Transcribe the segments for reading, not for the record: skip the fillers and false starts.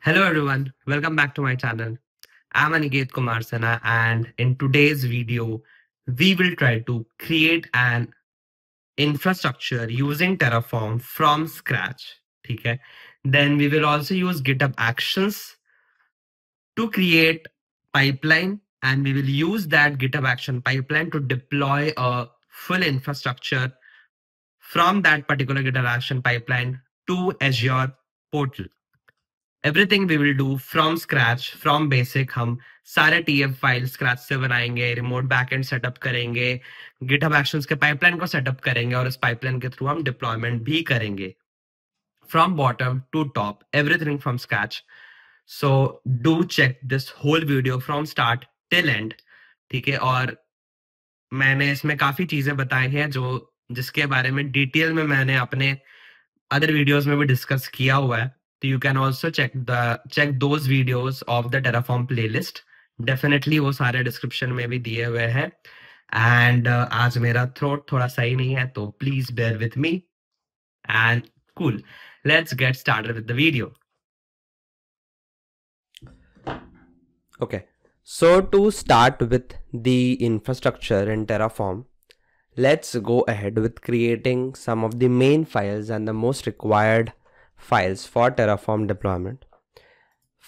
Hello everyone, welcome back to my channel. I'm Aniket Kumar Sena, and in today's video, we will try to create an infrastructure using Terraform from scratch. Okay? Then we will also use GitHub Actions to create pipeline, and we will use that GitHub Action pipeline to deploy a full infrastructure from that particular GitHub Action pipeline to Azure portal. Everything we will do from scratch from basic. हम सारे TF file scratch से बनाएंगे, remote backend setup करेंगे, GitHub actions के pipeline को setup करेंगे और इस पाइपलाइन के थ्रू हम डिप्लॉयमेंट भी करेंगे from bottom to top, everything from scratch. So do check this whole video from start till end. ठीक है, और मैंने इसमें काफी चीजें बताई हैं जो जिसके बारे में डिटेल में मैंने अपने अदर वीडियोस में भी डिस्कस किया हुआ है. So you can also check those videos of the Terraform playlist. Definitely वो सारे डिस्क्रिप्शन में भी दिए हुए हैं. एंड आज मेरा थ्रोट थोड़ा सही नहीं है, तो please bear with me. And cool, let's get started with the video. Okay, so to start with the infrastructure in Terraform, let's go ahead with creating some of the main files and the most required files for Terraform deployment.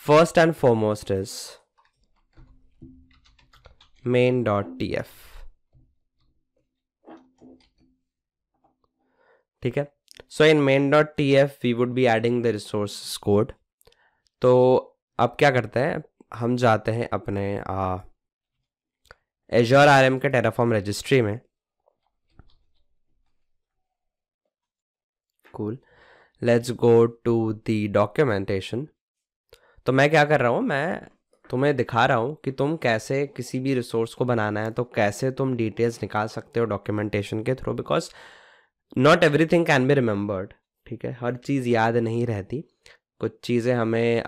First and foremost is main.tf. ठीक है, so in main.tf we would be adding the resources code. तो अब क्या करते हैं, हम जाते हैं अपने Azure RM के Terraform registry में. Cool. Let's go to the documentation. तो मैं क्या कर रहा हूँ, मैं तुम्हें दिखा रहा हूँ कि तुम कैसे किसी भी रिसोर्स को बनाना है तो कैसे तुम डिटेल्स निकाल सकते हो डॉक्यूमेंटेशन के through, because not everything can be remembered. ठीक है, हर चीज़ याद नहीं रहती, कुछ चीज़ें हमें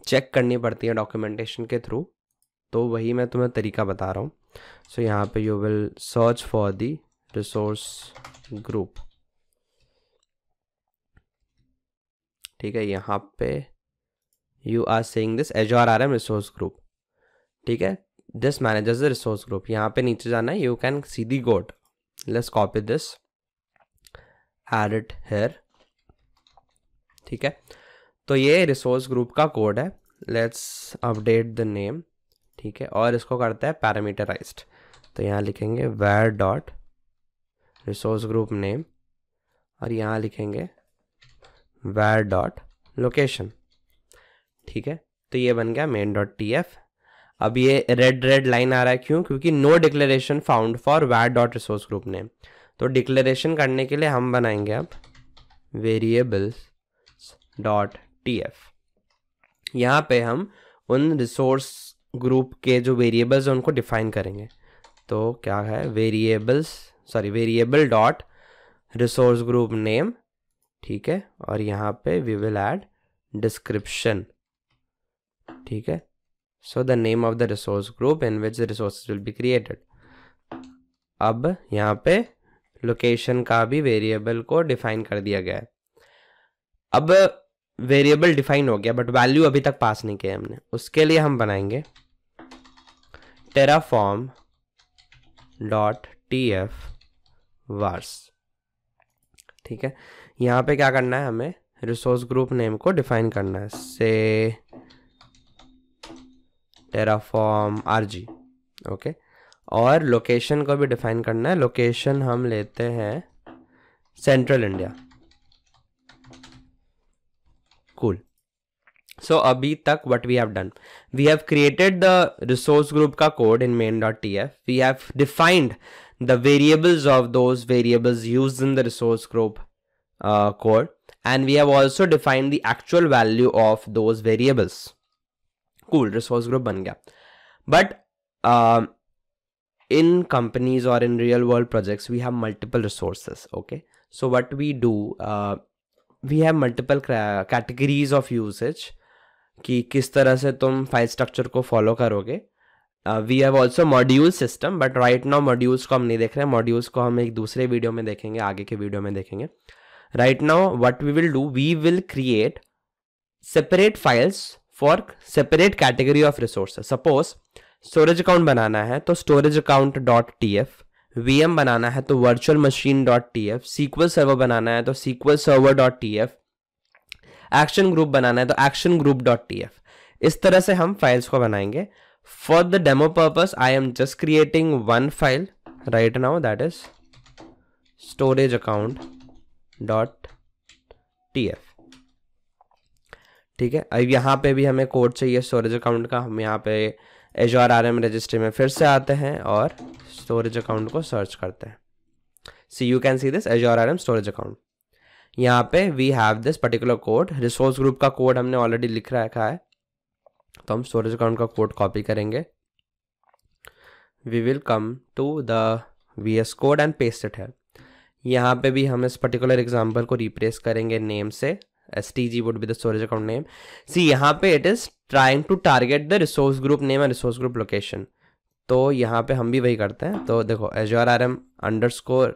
चेक करनी पड़ती है डॉक्यूमेंटेशन के थ्रू. तो वही मैं तुम्हें तरीका बता रहा हूँ. सो यहाँ पे you will search for the resource group. ठीक है, यहाँ पे you are saying this Azure RM resource group. ठीक है, this manages the resource group. यहाँ पे नीचे जाना है, you can see the code. Let's copy this, add it here. ठीक है, तो ये रिसोर्स ग्रुप का कोड है. Let's update the name. ठीक है, और इसको करते हैं पैरामीटराइज्ड. तो यहाँ लिखेंगे var dot resource group name और यहाँ लिखेंगे var डॉट लोकेशन. ठीक है, तो ये बन गया main.tf. अब ये रेड लाइन आ रहा है, क्यों? क्योंकि no declaration found for var dot resource group name. तो डिक्लेरेशन करने के लिए हम बनाएंगे अब variables डॉट tf. यहाँ पे हम उन रिसोर्स ग्रुप के जो वेरिएबल्स हैं उनको डिफाइन करेंगे. तो क्या है, variable dot resource group name. ठीक है, और यहाँ पे वी विल ऐड डिस्क्रिप्शन. ठीक है, so the name of the resource group in which the resources will be created. अब यहाँ पे लोकेशन का भी वेरिएबल को डिफाइन कर दिया गया है. अब वेरिएबल डिफाइन हो गया, बट वैल्यू अभी तक पास नहीं किया हमने. उसके लिए हम बनाएंगे terraform डॉट tf vars. ठीक है, यहाँ पे क्या करना है, हमें रिसोर्स ग्रुप नेम को डिफाइन करना है, से terraform rg. ओके, और लोकेशन को भी डिफाइन करना है. लोकेशन हम लेते हैं सेंट्रल इंडिया. कूल. So अभी तक what we have done, we have created the resource group का code in main.tf. We have defined the variables of those variables used in the resource group code, and we have also defined the actual value of those variables. Cool, resource group बन गया. But in companies or in real world projects we have multiple resources. Okay, so what we do, we have multiple categories of usage कि किस तरह से तुम file structure को follow करोगे. We have also module system, but right now modules को हम नहीं देख रहे हैं. मॉड्यूल्स को हम एक दूसरे वीडियो में देखेंगे, आगे के वीडियो में देखेंगे. Right now what we will do, we will create separate files for separate category of resources. Suppose storage account बनाना है तो storage account dot T F, VM बनाना है तो virtual machine dot T F, SQL server बनाना है तो SQL server dot T F, action group बनाना है तो action group dot T F. इस तरह से हम फाइल्स को बनाएंगे। For the demo purpose I am just creating one file write now, that is storage account dot T F. ठीक है, अब यहाँ पे भी हमें कोड चाहिए स्टोरेज अकाउंट का। हम यहाँ पे एजोर आरएम रजिस्ट्री में फिर से आते हैं और स्टोरेज अकाउंट को सर्च करते हैं। See you can see this Azure RM storage account. यहाँ पे we have this particular code, resource group का कोड हमने ऑलरेडी लिख रखा है, तो हम स्टोरेज अकाउंट का कोड कॉपी करेंगे। We will come to the VS code and paste it है। यहाँ पे भी हम इस पर्टिकुलर एग्जाम्पल को रिप्लेस करेंगे नेम से, STG would be the storage account name. See यहाँ पे it is trying to target the resource group name and resource group location. तो यहाँ पे हम भी वही करते हैं। तो देखो Azure RM _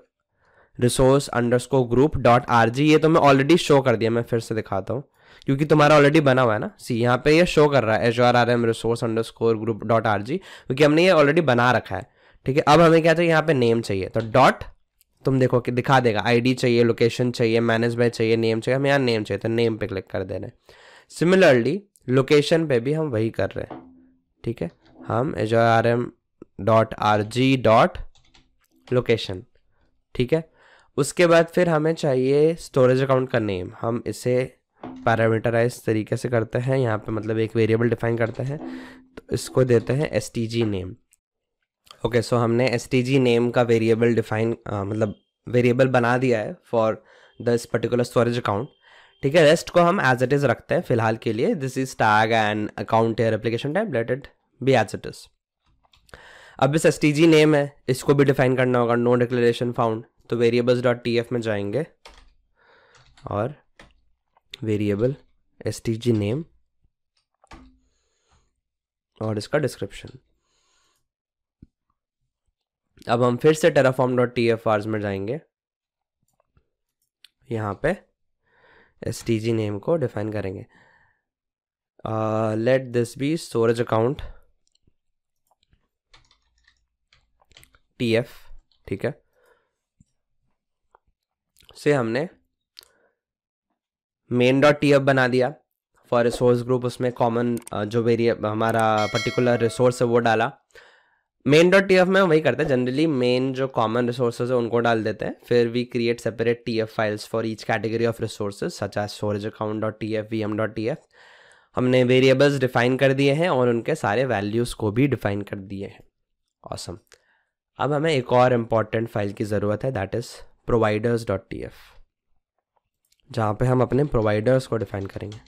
resource _ group .rg, ये तो मैं ऑलरेडी शो कर दिया, मैं फिर से दिखाता हूँ क्योंकि तुम्हारा ऑलरेडी बना हुआ है ना। सी यहाँ पे ये शो कर रहा है Azure RM resource _ group .rg, क्योंकि हमने ये ऑलरेडी बना रखा है। ठीक है, अब हमें क्या चाहिए, यहाँ पे नेम चाहिए, तो डॉट तुम देखो कि दिखा देगा, आईडी चाहिए, लोकेशन चाहिए, मैनेज बाय चाहिए, नेम चाहिए, हमें यहाँ नेम चाहिए तो नेम पे क्लिक कर दे रहे हैं। सिमिलरली लोकेशन पे भी हम वही कर रहे हैं। ठीक है, हम azurem.rg.location। ठीक है, उसके बाद फिर हमें चाहिए स्टोरेज अकाउंट का नेम। हम इसे पैरामीटराइज तरीके से करते हैं, यहाँ पे मतलब एक वेरिएबल डिफाइन करते हैं, तो इसको देते हैं STG नेम। ओके, सो हमने STG नेम का वेरिएबल डिफाइन मतलब वेरिएबल बना दिया है for this particular storage account. ठीक है, रेस्ट को हम एज इट इज रखते हैं फिलहाल के लिए। This is tag and account air application type, let it be as it is. अब इस STG नेम है, इसको भी डिफाइन करना होगा, नो डिक्लेरेशन फाउंड, तो वेरिएबल्स डॉट TF में जाएंगे और वेरिएबल STG नेम और इसका डिस्क्रिप्शन। अब हम फिर से terraform.tf में जाएंगे, यहाँ पे STG नेम को डिफाइन करेंगे। Let this be storage account TF। ठीक है, से हमने main.tf बना दिया फॉर रिसोर्स ग्रुप, उसमें कॉमन जो वेरिएबल हमारा पर्टिकुलर रिसोर्स है वो डाला। main.tf में वही करते हैं, जनरली मेन जो कॉमन रिसोर्सेज है उनको डाल देते हैं, फिर we create separate TF files for each category of resources such as storage account .tf, vm.tf। हमने वेरिएबल्स डिफाइन कर दिए हैं और उनके सारे वैल्यूज़ को भी डिफाइन कर दिए हैं। ऑसम। अब हमें एक और इम्पॉर्टेंट फाइल की ज़रूरत है, दैट इज़ providers.tf, जहाँ पे हम अपने प्रोवाइडर्स को डिफाइन करेंगे।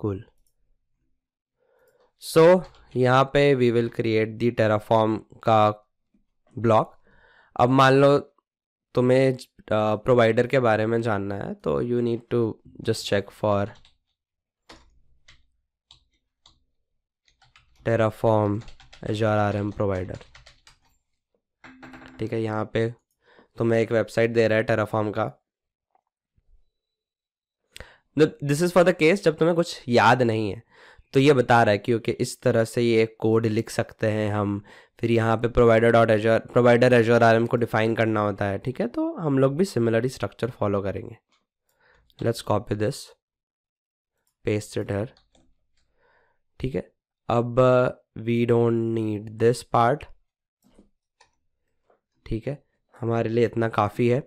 कूल। सो यहाँ पे we will create the Terraform का ब्लॉक। अब मान लो तुम्हें प्रोवाइडर के बारे में जानना है, तो you need to just check for Terraform Azure RM provider. ठीक है, यहाँ पे तुम्हें एक वेबसाइट दे रहा है टेराफॉर्म का। This is for the case जब तुम्हें कुछ याद नहीं है, तो ये बता रहा है क्योंकि इस तरह से ये कोड लिख सकते हैं हम। फिर यहाँ पे प्रोवाइडर Azure RM को डिफाइन करना होता है। ठीक है, तो हम लोग भी सिमिलरली स्ट्रक्चर फॉलो करेंगे। Let's copy this, paste it here. ठीक है, अब we don't need this part. ठीक है, हमारे लिए इतना काफ़ी है।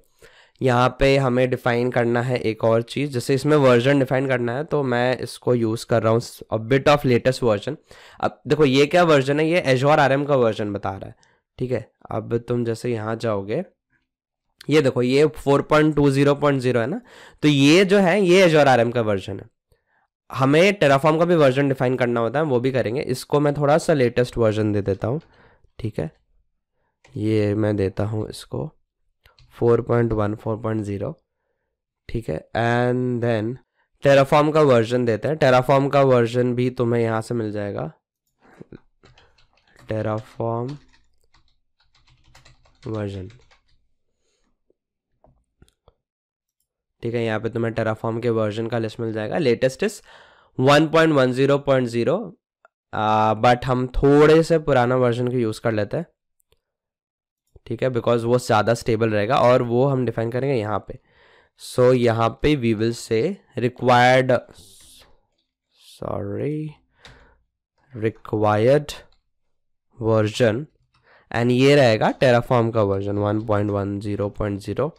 यहाँ पे हमें डिफ़ाइन करना है एक और चीज़, जैसे इसमें वर्जन डिफ़ाइन करना है, तो मैं इसको यूज़ कर रहा हूँ a bit of latest version. अब देखो ये क्या वर्जन है, ये Azure RM का वर्जन बता रहा है। ठीक है, अब तुम जैसे यहाँ जाओगे, ये देखो ये 4.20.0 है ना, तो ये जो है ये Azure RM का वर्जन है। हमें टेराफॉर्म का भी वर्जन डिफ़ाइन करना होता है, वो भी करेंगे। इसको मैं थोड़ा सा लेटेस्ट वर्जन दे देता हूँ। ठीक है, ये मैं देता हूँ इसको 4.1.4.0। ठीक है, एंड देन टेराफॉर्म का वर्जन देते हैं। टेराफॉर्म का वर्जन भी तुम्हें यहाँ से मिल जाएगा, टेराफॉर्म वर्जन। ठीक है, यहाँ पे तुम्हें टेराफॉर्म के वर्जन का लिस्ट मिल जाएगा। लेटेस्ट इज 1.10.0, बट हम थोड़े से पुराना वर्जन को यूज़ कर लेते हैं, ठीक है, बिकॉज वो ज़्यादा स्टेबल रहेगा और वो हम डिफाइन करेंगे यहाँ पे। सो यहाँ पे we will say required version, and ये रहेगा टेराफॉर्म का वर्जन 1.10.0।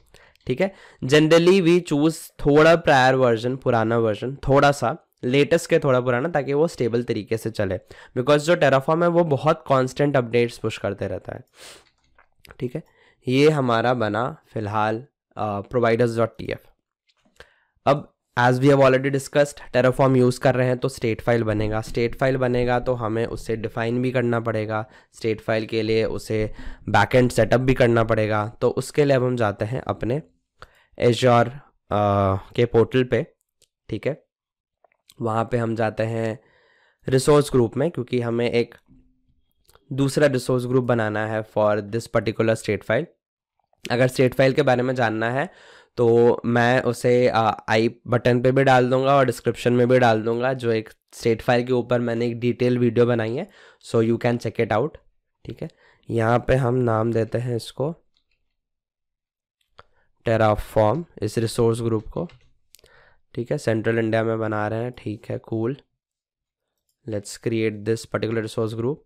ठीक है, जनरली वी चूज थोड़ा प्रायर वर्जन, पुराना वर्जन, थोड़ा सा लेटेस्ट के थोड़ा पुराना, ताकि वो स्टेबल तरीके से चले, बिकॉज जो टेराफॉर्म है वो बहुत कांस्टेंट अपडेट्स पुश करते रहता है। ठीक है, ये हमारा बना फिलहाल providers.tf। अब as we have already discussed, Terraform use कर रहे हैं तो स्टेट फाइल बनेगा। स्टेट फाइल बनेगा तो हमें उसे डिफाइन भी करना पड़ेगा, स्टेट फाइल के लिए उसे बैकएंड सेटअप भी करना पड़ेगा। तो उसके लिए अब हम जाते हैं अपने एज्योर के पोर्टल पे। ठीक है, वहाँ पे हम जाते हैं रिसोर्स ग्रुप में, क्योंकि हमें एक दूसरा रिसोर्स ग्रुप बनाना है for this particular state file. अगर स्टेट फाइल के बारे में जानना है तो मैं उसे आई बटन पे भी डाल दूंगा और डिस्क्रिप्शन में भी डाल दूंगा, जो एक स्टेट फाइल के ऊपर मैंने एक डिटेल वीडियो बनाई है, so you can check it out. ठीक है, यहाँ पे हम नाम देते हैं इसको टेराफॉर्म, इस रिसोर्स ग्रुप को। ठीक है, सेंट्रल इंडिया में बना रहे हैं। ठीक है, cool, let's create this particular resource group.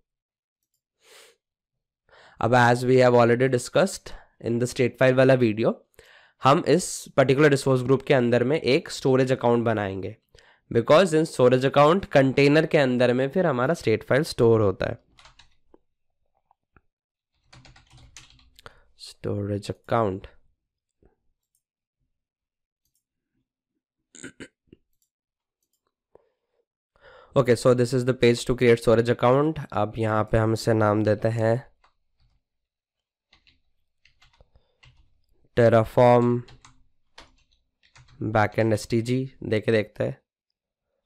अब as we have already discussed in the state file वाला वीडियो, हम इस पर्टिकुलर रिसोर्स ग्रुप के अंदर में एक स्टोरेज अकाउंट बनाएंगे, because in storage account container के अंदर में फिर हमारा स्टेट फाइल स्टोर होता है। Storage account, okay, so this is the page to create storage account. अब यहाँ पे हम इसे नाम देते हैं टेराफॉर्म बैकएंड STG। देखते हैं।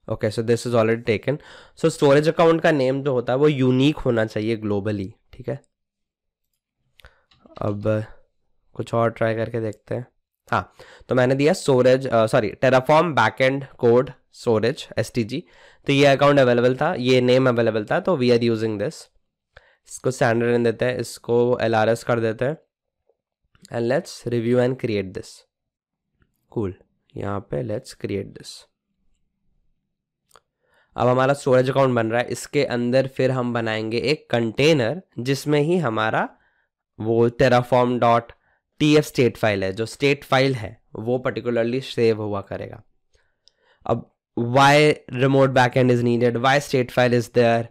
Okay, so this is already taken. So storage account का नेम जो होता है वो यूनिक होना चाहिए ग्लोबली। ठीक है, अब कुछ और ट्राई करके देखते हैं। हाँ, तो मैंने दिया Terraform backend code storage STG। तो ये अकाउंट अवेलेबल था, ये नेम अवेलेबल था, तो वी आर यूजिंग दिस। इसको स्टैंडर्ड नेम देते हैं, इसको LRS कर देते हैं, and let's review and create this. Cool, यहाँ पे लेट्स क्रिएट दिस। अब हमारा स्टोरेज अकाउंट बन रहा है, इसके अंदर फिर हम बनाएंगे एक कंटेनर जिसमें ही हमारा वो terraform.tf स्टेट फाइल है, जो स्टेट फाइल है वो पर्टिकुलरली सेव हुआ करेगा। अब why remote backend is needed, why state file is there,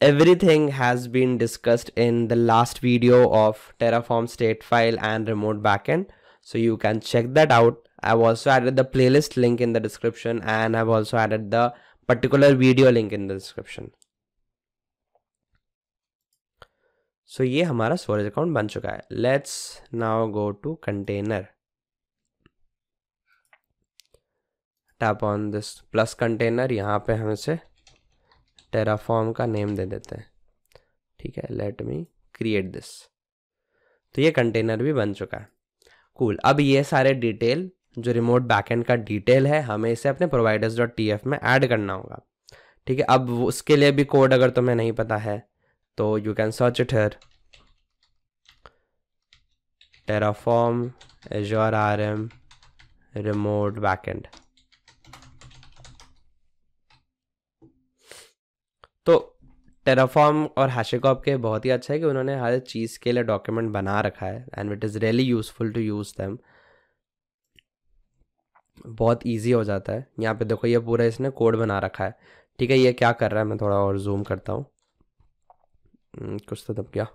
everything has been discussed in the last video of Terraform state file and remote backend, so you can check that out. I've also added the playlist link in the description, and I've also added the particular video link in the description. So ये हमारा storage account बन चुका है। Let's now go to container. Tap on this plus container, यहाँ पे हम इसे Terraform का नेम दे देते हैं। ठीक है, लेट मी क्रिएट दिस। तो ये कंटेनर भी बन चुका है। कूल, अब ये सारे डिटेल जो रिमोट बैकएंड का डिटेल है, हमें इसे अपने providers.tf में ऐड करना होगा। ठीक है, अब उसके लिए भी कोड अगर तुम्हें नहीं पता है तो you can search it here, Terraform azure RM remote backend. तो टेराफॉर्म और HashiCorp के बहुत ही अच्छा है कि उन्होंने हर चीज़ के लिए डॉक्यूमेंट बना रखा है, and it is really useful to use them. बहुत इजी हो जाता है। यहाँ पे देखो, ये पूरा इसने कोड बना रखा है। ठीक है, ये क्या कर रहा है, मैं थोड़ा और जूम करता हूँ। कुछ तो दब गया।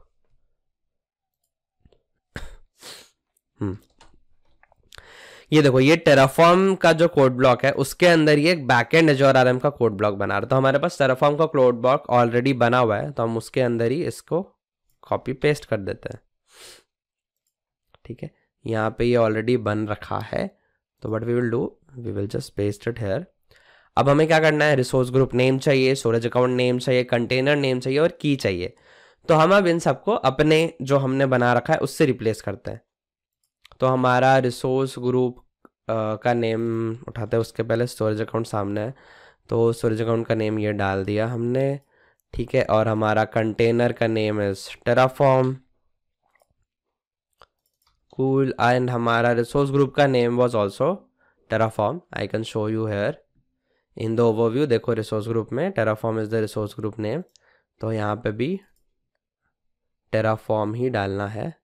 ये देखो, ये टेराफॉर्म का जो कोड ब्लॉक है उसके अंदर ये एक बैकएंड एज्योर RM का कोड ब्लॉक बना रहा है। तो हमारे पास टेराफॉर्म का कोड ब्लॉक ऑलरेडी बना हुआ है, तो हम उसके अंदर ही इसको कॉपी पेस्ट कर देते हैं। ठीक है, यहाँ पे ये ऑलरेडी बन रखा है, तो what we will do, we will just paste it here. अब हमें क्या करना है, रिसोर्स ग्रुप नेम चाहिए, स्टोरेज अकाउंट नेम चाहिए, कंटेनर नेम चाहिए और की चाहिए। तो हम अब इन सबको अपने जो हमने बना रखा है उससे रिप्लेस करते हैं। तो हमारा रिसोर्स ग्रुप का नेम उठाते हैं उसके पहले स्टोरेज अकाउंट सामने है, तो स्टोरेज अकाउंट का नेम ये डाल दिया हमने, ठीक है। और हमारा कंटेनर का name is Terraform, cool. And हमारा रिसोर्स ग्रुप का name was also Terraform. I can show you here in the overview. देखो रिसोर्स ग्रुप में Terraform is the resource group name, तो यहाँ पे भी टेराफॉर्म ही डालना है,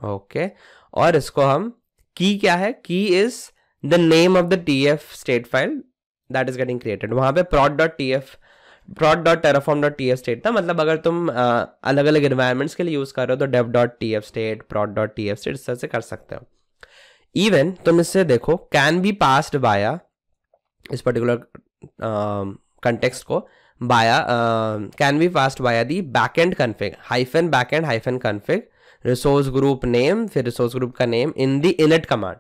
ओके। और इसको हम की क्या है, की is the name of the TF state file that is getting created. वहां पे prod.terraform.tf स्टेट था, मतलब अगर तुम अलग अलग एनवायरमेंट्स के लिए यूज कर रहे हो तो dev.tf स्टेट, prod.tf स्टेट, इस तरह से कर सकते हो। इवन तुम इससे देखो कैन बी पास्ड बाया, इस पर्टिकुलर कंटेक्स्ट को बाया can be passed via the backend config hyphen backend hyphen config resource group name, फिर रिसोर्स ग्रुप का name in the init command,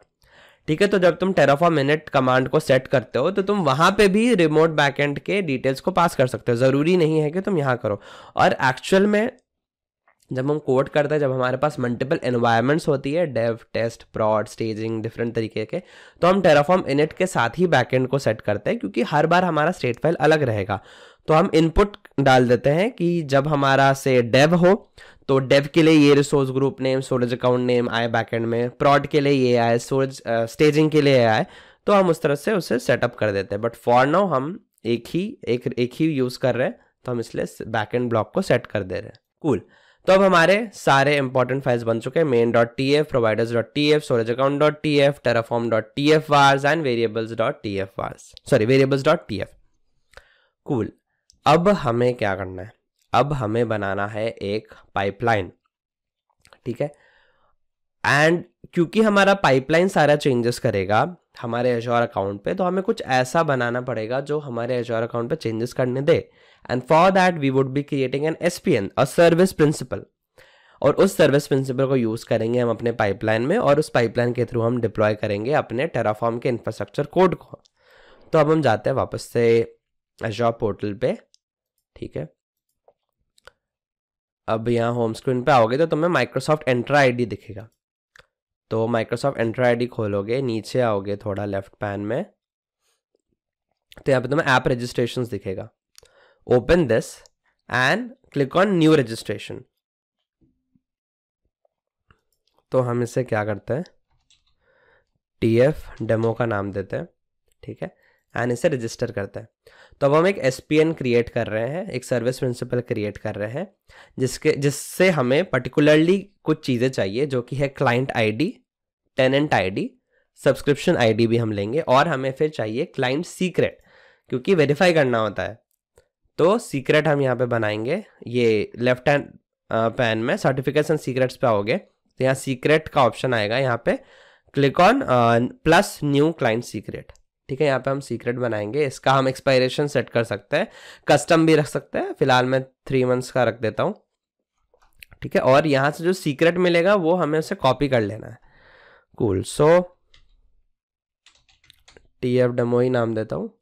ठीक है। तो जब तुम टेराफॉर्म इनिट कमांड को सेट करते हो तो तुम वहां पे भी रिमोट बैकएंड के डिटेल्स को पास कर सकते हो, जरूरी नहीं है कि तुम यहाँ करो। और एक्चुअल में जब हम कोड करते हैं, जब हमारे पास मल्टीपल एनवायरनमेंट्स होती है, डेव, टेस्ट, प्रॉड, स्टेजिंग, डिफरेंट तरीके के, तो हम टेराफॉर्म इनिट के साथ ही बैकएंड को सेट करते हैं, क्योंकि हर बार हमारा स्टेट फाइल अलग रहेगा। तो हम इनपुट डाल देते हैं कि जब हमारा से डेव हो तो डेव के लिए ये resource group name, storage account name आए बैकएंड में, प्रॉड के लिए ये आए, स्टोरेज स्टेजिंग के लिए आए, तो हम उस तरह से उसे सेटअप कर देते हैं। बट फॉर नाउ हम एक ही यूज कर रहे हैं, तो हम इसलिए बैकएंड ब्लॉक को सेट कर दे रहे हैं। कूल। तो अब हमारे सारे इंपॉर्टेंट फाइल्स बन चुके हैं, main.tf, providers.tf, storageaccount.tf, terraform.tf vars and variables.tf vars, sorry variables.tf। Cool. अब हमें क्या करना है, अब हमें बनाना है एक पाइपलाइन, ठीक है। एंड क्योंकि हमारा पाइपलाइन सारा चेंजेस करेगा हमारे एजोर अकाउंट पे, तो हमें कुछ ऐसा बनाना पड़ेगा जो हमारे एजोर अकाउंट पे चेंजेस करने दे। And for that we would be creating an SPN, a service principal, और उस सर्विस प्रिंसिपल को यूज करेंगे हम अपने पाइपलाइन में, और उस पाइपलाइन के थ्रू हम डिप्लॉय करेंगे अपने टेराफॉर्म के इंफ्रास्ट्रक्चर कोड को। तो अब हम जाते हैं वापस से एजोर पोर्टल पे, ठीक है। अब यहाँ होम स्क्रीन पे आओगे तो तुम्हें माइक्रोसॉफ्ट एंट्रा आईडी दिखेगा, तो माइक्रोसॉफ्ट एंट्रा आईडी खोलोगे, नीचे आओगे थोड़ा लेफ्ट पैन में, तो यहाँ पे तुम्हें ऐप रजिस्ट्रेशंस दिखेगा। Open this and click on new registration. तो हम इसे क्या करते हैं, TF डेमो का नाम देते हैं, ठीक है, एंड इसे रजिस्टर करते हैं। तो अब हम एक SPN क्रिएट कर रहे हैं, एक सर्विस प्रिंसिपल क्रिएट कर रहे हैं, जिससे हमें पर्टिकुलरली कुछ चीज़ें चाहिए, जो कि है client ID, tenant ID, subscription ID भी हम लेंगे, और हमें फिर चाहिए क्लाइंट सीक्रेट, क्योंकि वेरीफाई करना होता है। तो सीक्रेट हम यहाँ पे बनाएंगे, ये लेफ्ट हैंड पैन में सर्टिफिकेट्स एंड सीक्रेट्स पे आओगे, तो यहाँ सीक्रेट का ऑप्शन आएगा, यहाँ पे click on plus new client secret, ठीक है। यहाँ पे हम सीक्रेट बनाएंगे, इसका हम एक्सपायरेशन सेट कर सकते हैं, कस्टम भी रख सकते हैं, फिलहाल मैं 3 months का रख देता हूँ, ठीक है। और यहाँ से जो सीक्रेट मिलेगा वो हमें उसे कॉपी कर लेना है। कूल। सो TF डेमो ही नाम देता हूँ,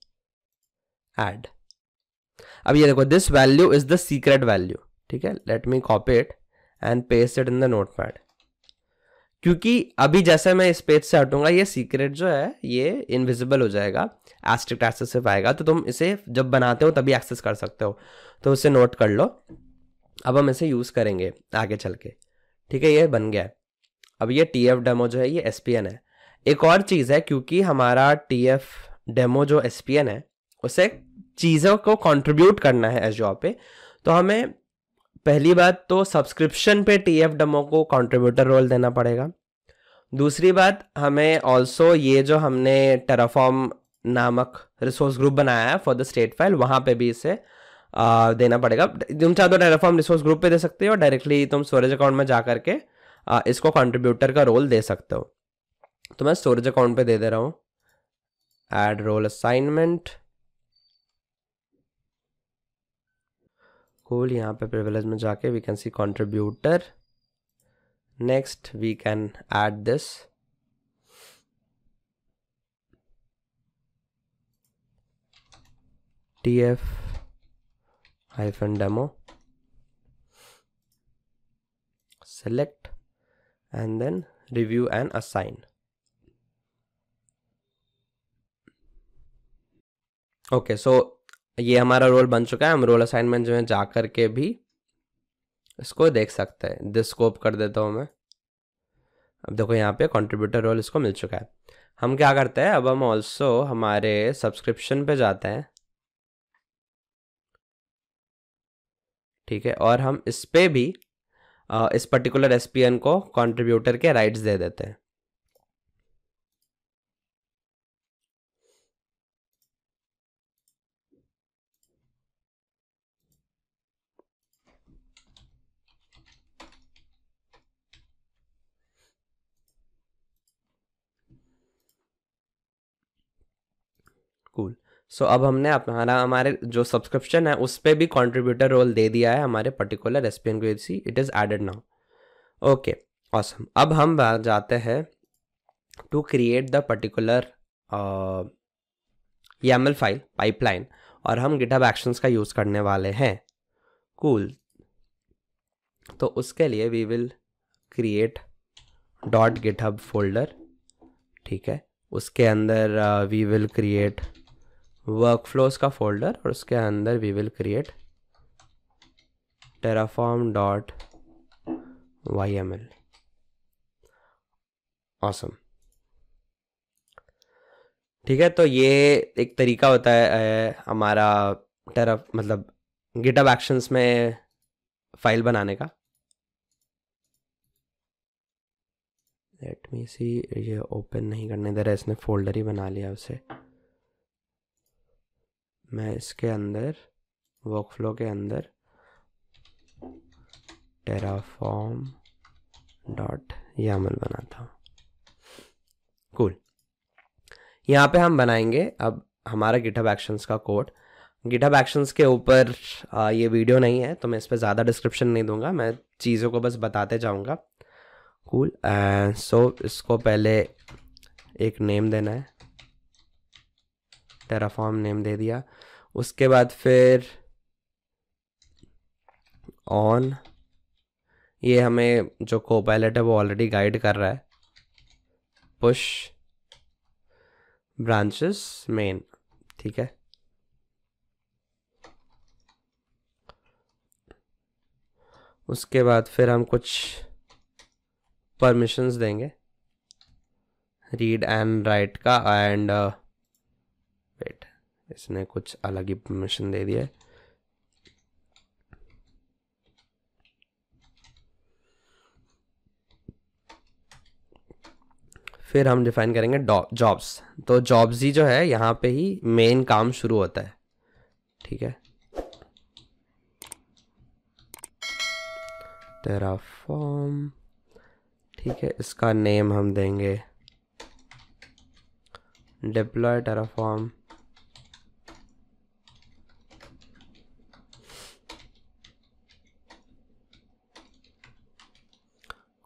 ऐड। अब ये देखो, this value is the secret value, ठीक है। Let me copy it and paste it in the notepad, क्योंकि अभी जैसे मैं इस पेज से हटूंगा ये सीक्रेट जो है ये इनविजिबल हो जाएगा, एस्ट्रिक्ट एक्सेस सिर्फ आएगा, तो तुम इसे जब बनाते हो तभी एक्सेस कर सकते हो, तो उसे नोट कर लो। अब हम इसे यूज करेंगे आगे चल के, ठीक है। ये बन गया है। अब ये TF डेमो जो है ये SPN है। एक और चीज़ है, क्योंकि हमारा TF डेमो जो SPN है उसे चीज़ों को कंट्रीब्यूट करना है एजोर पे, तो हमें पहली बात तो सब्सक्रिप्शन पे TF डेमो को कंट्रीब्यूटर रोल देना पड़ेगा। दूसरी बात, हमें ऑल्सो ये जो हमने टेराफॉर्म नामक रिसोर्स ग्रुप बनाया है फॉर द स्टेट फाइल, वहाँ पे भी इसे देना पड़ेगा। तुम चाहो तो टेराफॉर्म रिसोर्स ग्रुप पे दे सकते हो, डायरेक्टली तुम स्टोरेज अकाउंट में जा करके इसको कंट्रीब्यूटर का रोल दे सकते हो। तो मैं स्टोरेज अकाउंट पे दे दे रहा हूँ, ऐड रोल असाइनमेंट। कूल। यहाँ पे प्रिविलेज में जाके we can see contributor, next we can add this, TF -demo, select and then review and assign. Okay, so ये हमारा रोल बन चुका है। हम रोल असाइनमेंट जो है जा कर के भी इसको देख सकते हैं। दिस स्कोप कर देता हूँ मैं। अब देखो यहाँ पे कंट्रीब्यूटर रोल इसको मिल चुका है। हम क्या करते हैं, अब हम ऑल्सो हमारे सब्सक्रिप्शन पे जाते हैं, ठीक है, और हम इस पे भी इस पर्टिकुलर एसपीएन को कंट्रीब्यूटर के राइट्स दे देते हैं। कूल। सो अब हमने हमारे जो सब्सक्रिप्शन है उस पे भी कंट्रीब्यूटर रोल दे दिया है हमारे पर्टिकुलर एसपीएन को। See it is added now. Okay, awesome. अब हम जाते हैं to create the particular YAML file pipeline, और हम GitHub एक्शंस का यूज़ करने वाले हैं। कूल। तो उसके लिए we will create .github folder, ठीक है। उसके अंदर वी विल क्रिएट वर्कफ्लोज का फोल्डर, और उसके अंदर we will create terraform.yml। Awesome, ठीक है। तो ये एक तरीका होता है हमारा मतलब GitHub एक्शंस में फाइल बनाने का। लेट मी सी, ये ओपन नहीं करने दे रहा है, इसने फोल्डर ही बना लिया उसे। मैं इसके अंदर वर्कफ्लो के अंदर terraform.yaml बनाता हूँ। कूल। यहाँ पे हम बनाएंगे अब हमारा GitHub एक्शंस का कोड। GitHub एक्शंस के ऊपर ये वीडियो नहीं है तो मैं इस पर ज़्यादा डिस्क्रिप्शन नहीं दूंगा, मैं चीज़ों को बस बताते जाऊँगा। कूल। सो इसको पहले एक नेम देना है, टेराफॉर्म नेम दे दिया। उसके बाद फिर ऑन, ये हमें जो कोपायलट है वो ऑलरेडी गाइड कर रहा है। पुश ब्रांचेस मेन, ठीक है। उसके बाद फिर हम कुछ परमिशंस देंगे, रीड एंड राइट का, एंड वेट, इसने कुछ अलग ही परमिशन दे दिया है। फिर हम डिफाइन करेंगे जॉब्स। तो जॉब्स ही जो है यहाँ पे ही मेन काम शुरू होता है, ठीक है। टेराफॉर्म, ठीक है, इसका नेम हम देंगे डिप्लॉय टेराफॉर्म।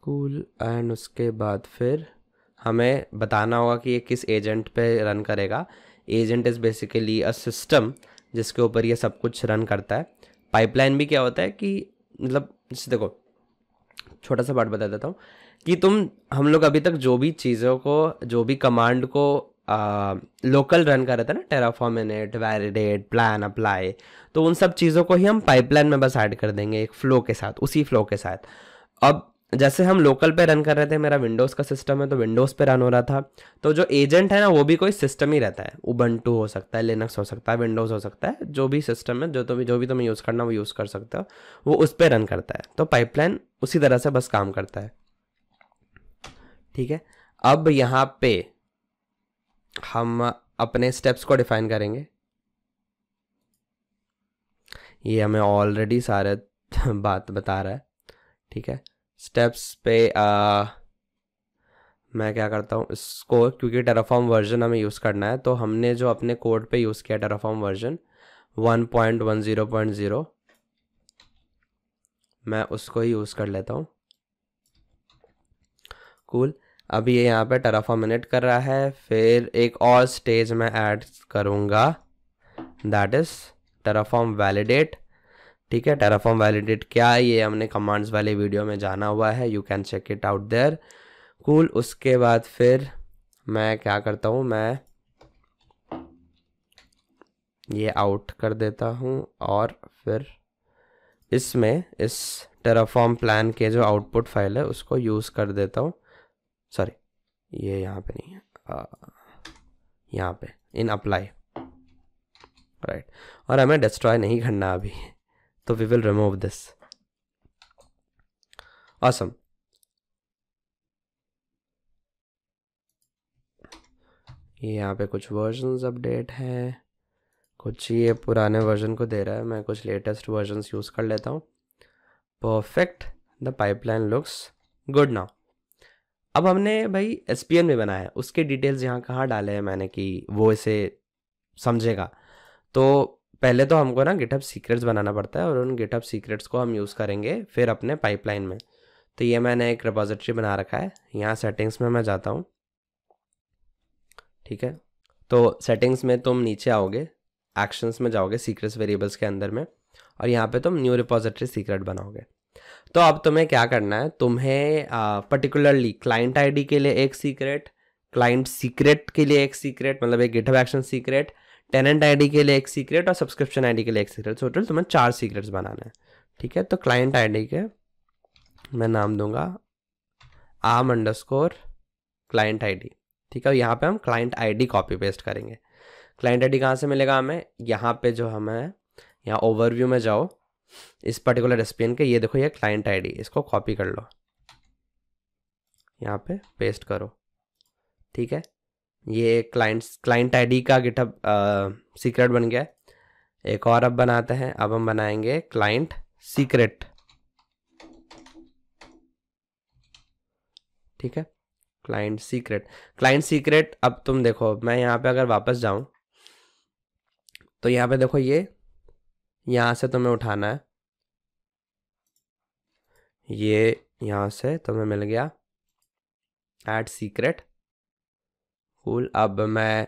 कूल। एंड उसके बाद फिर हमें बताना होगा कि ये किस एजेंट पे रन करेगा। Agent is basically a system जिसके ऊपर ये सब कुछ रन करता है। पाइपलाइन भी क्या होता है कि मतलब जैसे देखो, छोटा सा पार्ट बता देता हूँ कि हम लोग अभी तक जो भी चीज़ों को, जो भी कमांड को लोकल रन कर रहे थे ना, Terraform init, validate, plan, apply, तो उन सब चीज़ों को ही हम पाइपलाइन में बस ऐड कर देंगे एक फ्लो के साथ, उसी फ्लो के साथ। अब जैसे हम लोकल पे रन कर रहे थे, मेरा विंडोज़ का सिस्टम है तो विंडोज़ पे रन हो रहा था, तो जो एजेंट है ना वो भी कोई सिस्टम ही रहता है। उबंटू हो सकता है, लिनक्स हो सकता है, विंडोज़ हो सकता है, जो भी सिस्टम है, जो भी तुम्हें यूज़ करना वो यूज़ कर सकते हो, वो उस पर रन करता है। तो पाइपलाइन उसी तरह से बस काम करता है, ठीक है। अब यहाँ पे हम अपने स्टेप्स को डिफाइन करेंगे। ये हमें ऑलरेडी सारे बात बता रहा है, ठीक है। स्टेप्स पे मैं क्या करता हूँ इसको, क्योंकि टेराफॉर्म वर्जन हमें यूज़ करना है, तो हमने जो अपने कोड पे यूज़ किया टेराफॉर्म वर्जन 1.10.0, मैं उसको ही यूज़ कर लेता हूँ। कूल। अभी ये यहाँ पे टेराफॉर्म इनिट कर रहा है, फिर एक और स्टेज में ऐड करूँगा, दैट इज़ टेराफॉर्म वैलिडेट, ठीक है। टेराफॉर्म वैलिडेट क्या है ये हमने कमांड्स वाले वीडियो में जाना हुआ है, you can check it out there. Cool. उसके बाद फिर मैं क्या करता हूँ, मैं ये आउट कर देता हूँ और फिर इसमें इस टेराफॉर्म प्लान के जो आउटपुट फाइल है उसको यूज़ कर देता हूँ। सॉरी, ये यहाँ पे नहीं है, यहाँ पे इन अप्लाई, राइट। और हमें डिस्ट्रॉय नहीं करना अभी, तो we will remove this. Awesome. यहाँ पे कुछ वर्जन्स अपडेट है, कुछ ये पुराने वर्जन को दे रहा है, मैं कुछ लेटेस्ट वर्जन्स यूज़ कर लेता हूँ। Perfect, the pipeline looks good now. अब हमने भाई SPN में बनाया है, उसके डिटेल्स यहाँ कहाँ डाले हैं मैंने कि वो इसे समझेगा। तो पहले तो हमको ना गिटहब सीक्रेट्स बनाना पड़ता है और उन गिटहब सीक्रेट्स को हम यूज़ करेंगे फिर अपने पाइपलाइन में। तो ये मैंने एक रिपोजिटरी बना रखा है, यहाँ सेटिंग्स में मैं जाता हूँ, ठीक है। तो सेटिंग्स में तुम नीचे आओगे, एक्शंस में जाओगे सीक्रेट्स वेरिएबल्स के अंदर में, और यहाँ पे तुम न्यू रिपोजिटरी सीक्रेट बनाओगे। तो अब तुम्हें क्या करना है, तुम्हें पर्टिकुलरली क्लाइंट आईडी के लिए एक सीक्रेट, क्लाइंट सीक्रेट के लिए एक सीक्रेट, मतलब एक GitHub action secret, tenant ID के लिए एक सीक्रेट और सब्सक्रिप्शन आईडी के लिए एक सीक्रेट। टोटल तुम्हें 4 सीक्रेट्स बनाना है, ठीक है। तो क्लाइंट आईडी के मैं नाम दूंगा arm_client ID, ठीक है। यहाँ पे हम क्लाइंट आईडी कॉपी पेस्ट करेंगे। क्लाइंट आईडी कहाँ से मिलेगा हमें, यहाँ पे जो हमें, यहाँ ओवरव्यू में जाओ, इस पर्टिकुलर SPN के, ये देखो ये क्लाइंट आईडी, इसको कॉपी कर लो, यहाँ पे पेस्ट करो, ठीक है। ये क्लाइंट आईडी का गिटहब सीक्रेट बन गया है। एक और अब बनाते हैं, अब हम बनाएंगे क्लाइंट सीक्रेट, ठीक है। क्लाइंट सीक्रेट अब तुम देखो, मैं यहाँ पे अगर वापस जाऊं तो यहाँ पे देखो, ये यहाँ से तुम्हें उठाना है, ये यहाँ से तुम्हें मिल गया ऐड सीक्रेट, कूल। अब मैं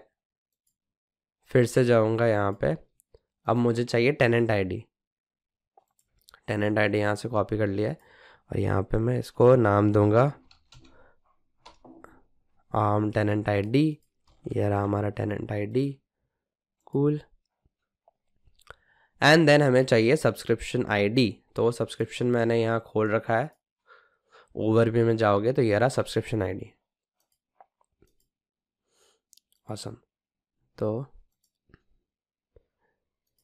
फिर से जाऊँगा यहाँ पे, अब मुझे चाहिए टेनेंट आईडी यहाँ से कॉपी कर लिया है और यहाँ पे मैं इसको नाम दूंगा आर्म टेनेंट आईडी, ये रहा हमारा tenant ID, cool. And then हमें चाहिए सब्सक्रिप्शन आईडी, तो सब्सक्रिप्शन मैंने यहाँ खोल रखा है, ओवरव्यू में जाओगे तो ये रहा सब्सक्रिप्शन आईडी, ऑसम। तो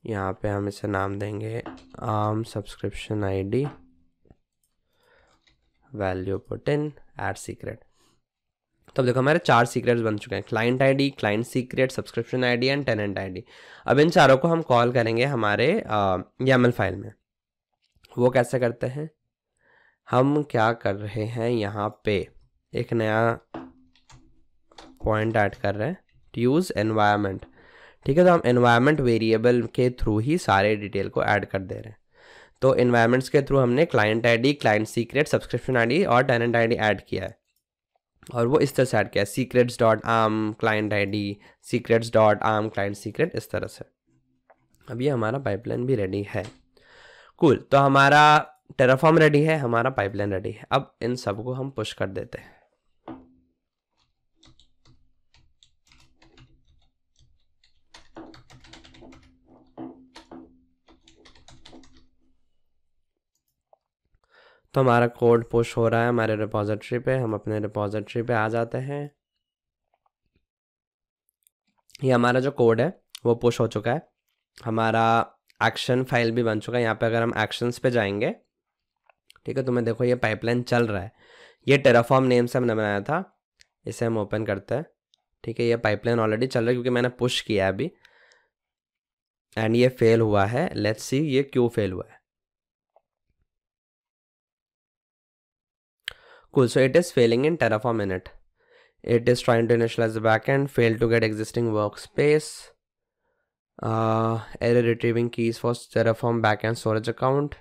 यहाँ पे हम इसे नाम देंगे ARM subscription ID, value put in, add secret. तो अब देखो हमारे 4 सीक्रेट्स बन चुके हैं, client ID, client secret, subscription ID and tenant ID. अब इन चारों को हम कॉल करेंगे हमारे YAML फाइल में। वो कैसे करते हैं, हम क्या कर रहे हैं, यहाँ पे एक नया पॉइंट ऐड कर रहे हैं, टू यूज़ एनवायरनमेंट, ठीक है। तो हम एनवायरनमेंट वेरिएबल के थ्रू ही सारे डिटेल को ऐड कर दे रहे हैं। तो एनवायरनमेंट्स के थ्रू हमने client ID, client secret, subscription ID और टेनेंट आईडी ऐड किया है, और वो इस तरह से ऐड किया है, secrets.arm client ID, secrets.arm client secret, इस तरह से। अब ये हमारा पाइपलाइन भी रेडी है, कूल। तो हमारा टेराफॉर्म रेडी है, हमारा पाइपलाइन रेडी है। अब इन सब को हम पुश कर देते हैं। तो हमारा कोड पुश हो रहा है हमारे रिपोजिटरी पे, हम अपने रिपोजिटरी पे आ जाते हैं। ये हमारा जो कोड है वो पुश हो चुका है, हमारा एक्शन फाइल भी बन चुका है। यहाँ पे अगर हम एक्शंस पे जाएंगे, ठीक है, तो मैं देखो ये पाइपलाइन चल रहा है, ये टेराफॉर्म नेम से हमने बनाया था, इसे हम ओपन करते हैं, ठीक है। ये पाइपलाइन ऑलरेडी चल रहा है क्योंकि मैंने पुश किया है अभी, एंड ये फेल हुआ है। लेट्स सी ये क्यों फेल हुआ है। Cool, so it is failing in Terraform init. It is trying to initialize the backend, failed to get existing workspace, error retrieving keys for Terraform backend storage account.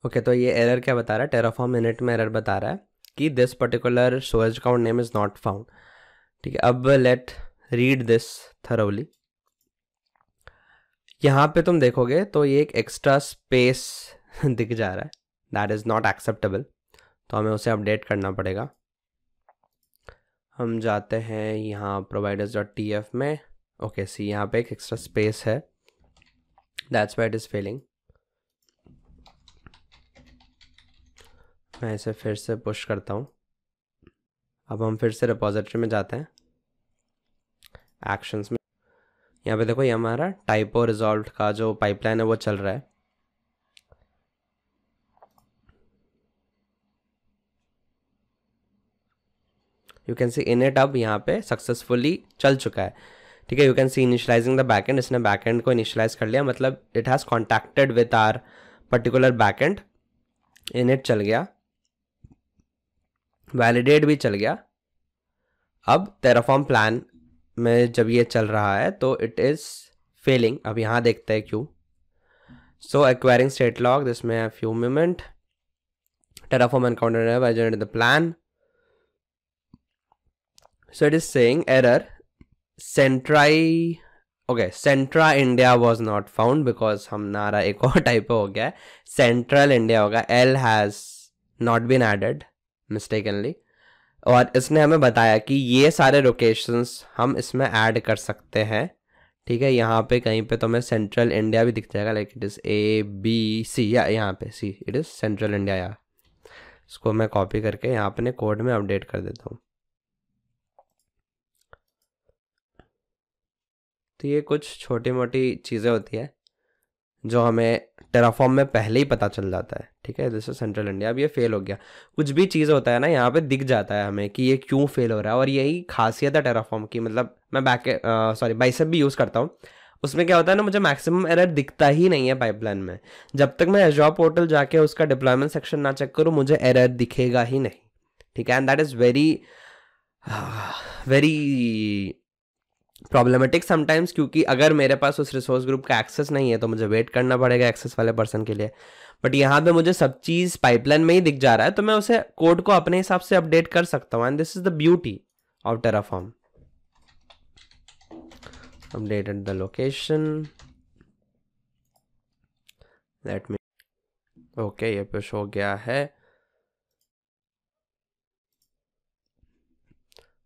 Okay, तो ये error क्या बता रहा है, Terraform init में error बता रहा है कि this particular storage account name is not found, ठीक है। अब let read this thoroughly. यहाँ पे तुम देखोगे तो ये एक एक्स्ट्रा स्पेस दिख जा रहा है, that is not acceptable, तो हमें उसे अपडेट करना पड़ेगा। हम जाते हैं यहाँ providers.tf में, ओके सी यहाँ पे एक एक्स्ट्रा स्पेस है, that's why it is failing. मैं इसे फिर से पुश करता हूँ। अब हम फिर से रिपोजिटरी में जाते हैं, एक्शंस में। यहाँ पे देखो ये हमारा टाइपो रिजॉल्व का जो पाइपलाइन है वो चल रहा है। यू कैन सी इनिट अब यहाँ पे सक्सेसफुली चल चुका है, ठीक है। You can see initializing the backend, इसने बैकएंड को इनिशियलाइज कर लिया, मतलब it has contacted with our particular backend. Init चल गया, वैलिडेट भी चल गया। अब टेराफॉर्म प्लान में जब ये चल रहा है तो इट इज़ फेलिंग। अब यहाँ देखते हैं क्यों। सो एक्वायरिंग स्टेट लॉग, दिस में few moment, Terraform encounter validated the plan. So it is saying error, Centra India was not found because हमारा एक और टाइप हो गया है, सेंट्रल इंडिया होगा, L has not been added mistakenly। और इसने हमें बताया कि ये सारे लोकेशंस हम इसमें ऐड कर सकते हैं, ठीक है। यहाँ पे कहीं पे तो हमें सेंट्रल इंडिया भी दिख जाएगा, लाइक इट इज़ ABC, या यहाँ पे सी इट इज़ सेंट्रल इंडिया। यार इसको मैं कॉपी करके यहाँ अपने कोड में अपडेट कर देता हूँ। तो ये कुछ छोटी मोटी चीज़ें होती है जो हमें टेराफॉर्म में पहले ही पता चल जाता है, ठीक है। जैसे सेंट्रल इंडिया, अब ये फेल हो गया। कुछ भी चीज़ होता है ना, यहाँ पे दिख जाता है हमें कि ये क्यों फेल हो रहा है, और यही खासियत है टेराफॉर्म की। मतलब मैं बाइसेप भी यूज़ करता हूँ, उसमें क्या होता है ना, मुझे मैक्सिमम एरर दिखता ही नहीं है पाइपलाइन में। जब तक मैं एज़्योर पोर्टल जाके उसका डिप्लॉयमेंट सेक्शन ना चेक करूँ, मुझे एरर दिखेगा ही नहीं, ठीक है। And that is very problematic sometimes, क्योंकि अगर मेरे पास उस रिसोर्स ग्रुप का एक्सेस नहीं है तो मुझे वेट करना पड़ेगा एक्सेस वाले पर्सन के लिए। बट यहाँ पे मुझे सब चीज़ पाइपलाइन में ही दिख जा रहा है, तो मैं उसे कोड को अपने हिसाब से अपडेट कर सकता हूँ। And this is the beauty of Terraform. Updated the location, let me, okay ये पुश हो गया है।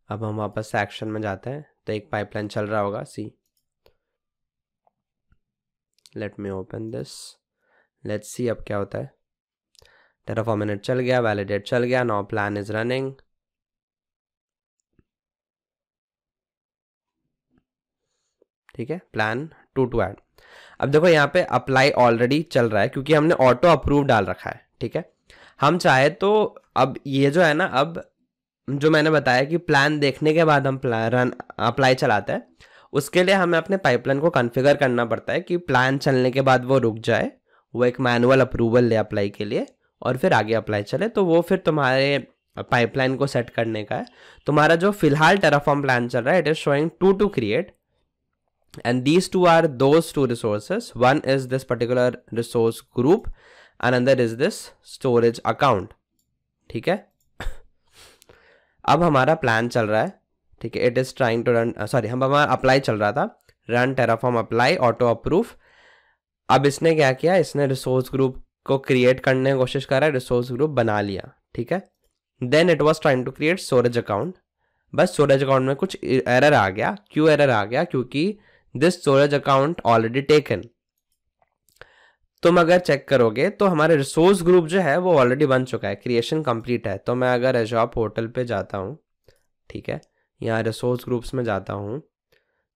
अब हम वापस से एक्शन में जाते हैं, तो एक पाइपलाइन चल रहा होगा, see, let me open this, let's see अब क्या होता है। टेराफॉर्म इनिट चल गया, वैलिडेट चल गया, नाउ प्लान इज रनिंग, ठीक है। Plan to add. अब देखो यहाँ पे अप्लाई ऑलरेडी चल रहा है क्योंकि हमने ऑटो अप्रूव डाल रखा है, ठीक है। हम चाहे तो अब ये जो है ना, अब जो मैंने बताया कि प्लान देखने के बाद हम रन अप्लाई चलाते हैं, उसके लिए हमें अपने पाइपलाइन को कॉन्फ़िगर करना पड़ता है कि प्लान चलने के बाद वो रुक जाए, वो एक मैनुअल अप्रूवल ले अप्लाई के लिए, और फिर आगे अप्लाई चले। तो वो फिर तुम्हारे पाइपलाइन को सेट करने का है। तुम्हारा जो फिलहाल टेराफॉर्म प्लान चल रहा है, it is showing 2 to create, and these two are those two resources. One is this particular resource group, another is this storage account, ठीक है। अब हमारा प्लान चल रहा है, ठीक है। It is trying to run, हमारा अप्लाई चल रहा था, run Terraform apply auto approve. अब इसने क्या किया, इसने रिसोर्स ग्रुप को क्रिएट करने की कोशिश कर रहा है, रिसोर्स ग्रुप बना लिया, ठीक है। Then it was trying to create storage account, बस स्टोरेज अकाउंट में कुछ एरर आ गया। क्यों एरर आ गया? क्योंकि this storage account already taken. तुम अगर चेक करोगे तो हमारे रिसोर्स ग्रुप जो है वो ऑलरेडी बन चुका है, क्रिएशन कंप्लीट है। तो मैं अगर एज़्योर पोर्टल पे जाता हूँ, ठीक है, यहाँ रिसोर्स ग्रुप्स में जाता हूँ,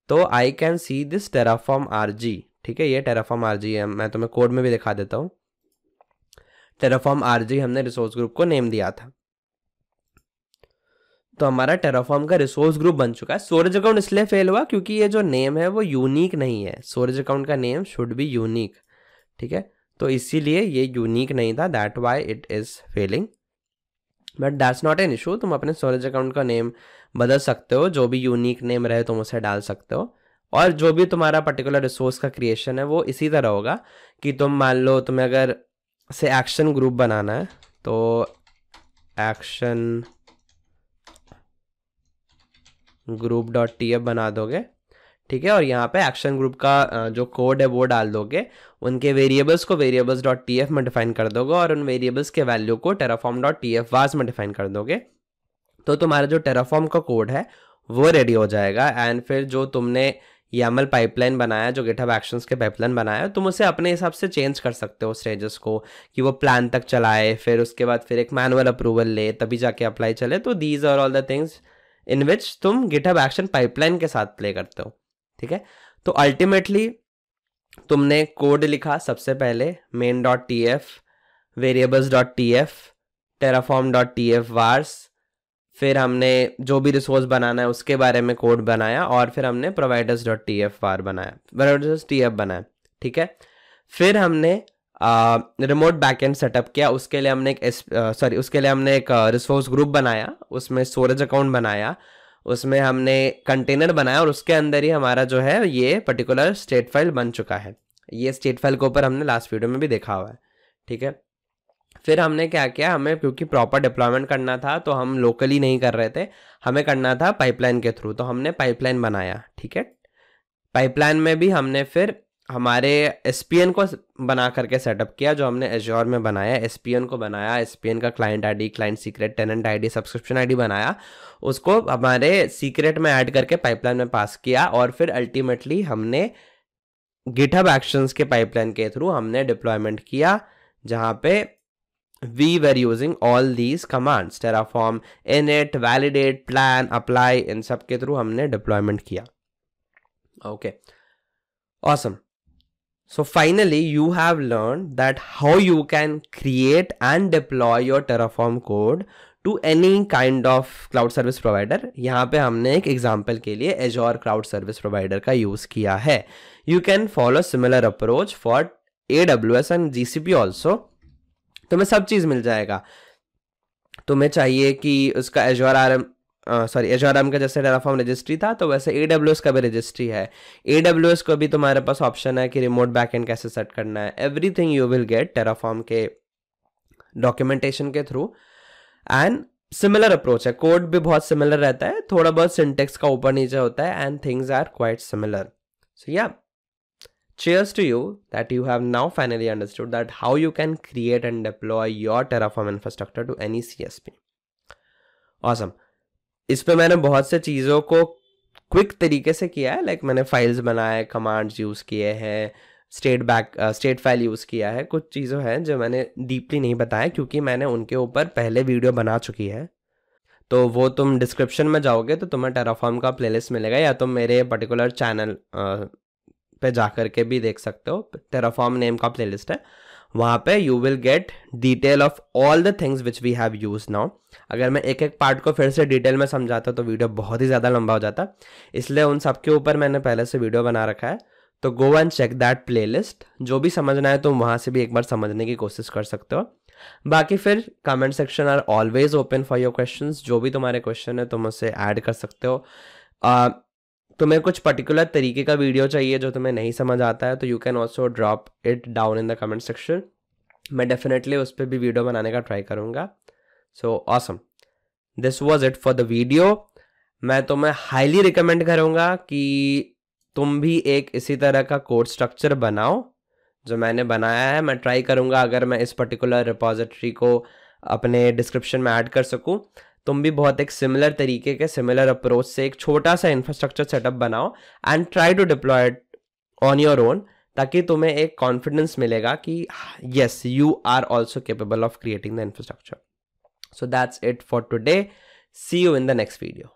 तो I can see this Terraform RG, ठीक है। ये टेराफॉर्म RG है, मैं तुम्हें कोड में भी दिखा देता हूँ। टेराफॉर्म RG हमने रिसोर्स ग्रुप को नेम दिया था, तो हमारा टेराफॉर्म का रिसोर्स ग्रुप बन चुका है। स्टोरेज अकाउंट इसलिए फेल हुआ क्योंकि ये जो नेम है वो यूनिक नहीं है। स्टोरेज अकाउंट का नेम शुड बी यूनिक, ठीक है। तो इसीलिए ये यूनिक नहीं था, that why it is failing. But that's not an issue, तुम अपने स्टोरेज अकाउंट का नेम बदल सकते हो, जो भी यूनिक नेम रहे तुम उसे डाल सकते हो। और जो भी तुम्हारा पर्टिकुलर रिसोर्स का क्रिएशन है वो इसी तरह होगा कि तुम मान लो तुम्हें अगर से एक्शन ग्रुप बनाना है, तो एक्शन group.tf बना दोगे, ठीक है। और यहाँ पे एक्शन ग्रुप का जो कोड है वो डाल दोगे, उनके वेरिएबल्स को variables.tf में डिफाइन कर दोगे, और उन वेरिएबल्स के वैल्यू को terraform.tf वास में डिफाइन कर दोगे। तो तुम्हारा जो टेराफॉर्म का कोड है वो रेडी हो जाएगा। एंड फिर जो तुमने YAML पाइपलाइन बनाया, जो GitHub Actions के पाइपलाइन बनाया, तुम उसे अपने हिसाब से चेंज कर सकते हो स्टेजेस को, कि वो प्लान तक चलाए, फिर उसके बाद फिर एक मैनुअल अप्रूवल ले, तभी जाके अप्लाई चले। तो these are all the things in which तुम GitHub एक्शन पाइपलाइन के साथ प्ले करते हो, ठीक है। तो अल्टीमेटली तुमने कोड लिखा सबसे पहले, main.tf, variables.tf, terraform.tf vars, फिर हमने जो भी रिसोर्स बनाना है उसके बारे में कोड बनाया, और फिर हमने providers.tf var बनाया, providers.tf बनाया, ठीक है। फिर हमने रिमोट बैकएंड सेटअप किया, उसके लिए हमने एक रिसोर्स ग्रुप बनाया, उसमें स्टोरेज अकाउंट बनाया, उसमें हमने कंटेनर बनाया, और उसके अंदर ही हमारा जो है ये पर्टिकुलर स्टेट फाइल बन चुका है। ये स्टेट फाइल के ऊपर हमने लास्ट वीडियो में भी देखा हुआ है, ठीक है। फिर हमने क्या किया, हमें क्योंकि प्रॉपर डिप्लॉयमेंट करना था तो हम लोकली नहीं कर रहे थे, हमें करना था पाइपलाइन के थ्रू, तो हमने पाइपलाइन बनाया, ठीक है। पाइपलाइन में भी हमने फिर हमारे SPN को बना करके सेटअप किया, जो हमने एज्योर में बनाया, SPN को बनाया, SPN का client ID, client secret, tenant ID, subscription ID बनाया, उसको हमारे सीक्रेट में ऐड करके पाइपलाइन में पास किया, और फिर अल्टीमेटली हमने GitHub एक्शंस के पाइपलाइन के थ्रू हमने डिप्लॉयमेंट किया, जहाँ पे we were using all these commands, terraform, init, validate, plan, apply, इन सब के थ्रू हमने डिप्लॉयमेंट किया। Okay, awesome. So finally you have learned that how you can create and deploy your Terraform code to any kind of cloud service provider. यहाँ पे हमने एक example के लिए Azure Cloud Service Provider का use किया है। You can follow similar approach for AWS and GCP also. तुम्हें सब चीज मिल जाएगा। तुम्हें चाहिए कि उसका Azure RM का जैसे Terraform रजिस्ट्री था, तो वैसे AWS का भी रजिस्ट्री है। AWS को भी तुम्हारे पास ऑप्शन है कि रिमोट बैकएंड कैसे सेट करना है। Everything you will gate Terraform के डॉक्यूमेंटेशन के थ्रू, एंड सिमिलर अप्रोच है। कोड भी बहुत सिमिलर रहता है, थोड़ा बहुत सिंटेक्स का ऊपर नीचे होता है, and things are quite similar. So yeah, cheers to you that you have now finally understood that how you can create and deploy your Terraform infrastructure to any CSP. Awesome. इस पे मैंने बहुत से चीज़ों को क्विक तरीके से किया है, लाइक मैंने फाइल्स बनाए, कमांड्स यूज़ किए हैं, स्टेट फाइल यूज़ किया है। कुछ चीज़ें हैं जो मैंने डीपली नहीं बताया, क्योंकि मैंने उनके ऊपर पहले वीडियो बना चुकी है। तो वो तुम डिस्क्रिप्शन में जाओगे तो तुम्हें Terraform का प्लेलिस्ट मिलेगा, या तुम मेरे पर्टिकुलर चैनल पे जाकर के भी देख सकते हो। Terraform नेम का प्लेलिस्ट है, वहाँ पे you will get detail of all the things which we have use now. अगर मैं एक एक पार्ट को फिर से डिटेल में समझाता तो वीडियो बहुत ही ज़्यादा लंबा हो जाता, इसलिए उन सब के ऊपर मैंने पहले से वीडियो बना रखा है। तो go and check that playlist. जो भी समझना है तुम वहाँ से भी एक बार समझने की कोशिश कर सकते हो। बाकी फिर comment section are always open for your questions. जो भी तुम्हारे क्वेश्चन है तुम उससे ऐड कर सकते हो। तुम्हें कुछ पर्टिकुलर तरीके का वीडियो चाहिए जो तुम्हें नहीं समझ आता है, तो you can also drop it down in the comment section. मैं डेफिनेटली उस पर भी वीडियो बनाने का ट्राई करूँगा। So awesome, this was it for the video. मैं तुम्हें हाईली रिकमेंड करूँगा कि तुम भी एक इसी तरह का कोड स्ट्रक्चर बनाओ जो मैंने बनाया है। मैं ट्राई करूँगा अगर मैं इस पर्टिकुलर रिपोजिटरी को अपने डिस्क्रिप्शन में ऐड कर सकूँ। तुम भी बहुत एक सिमिलर तरीके के सिमिलर अप्रोच से एक छोटा सा इंफ्रास्ट्रक्चर सेटअप बनाओ and try to deploy it on your own, ताकि तुम्हें एक कॉन्फिडेंस मिलेगा कि yes you are also capable of creating the infrastructure. So that's it for today. See you in the next video.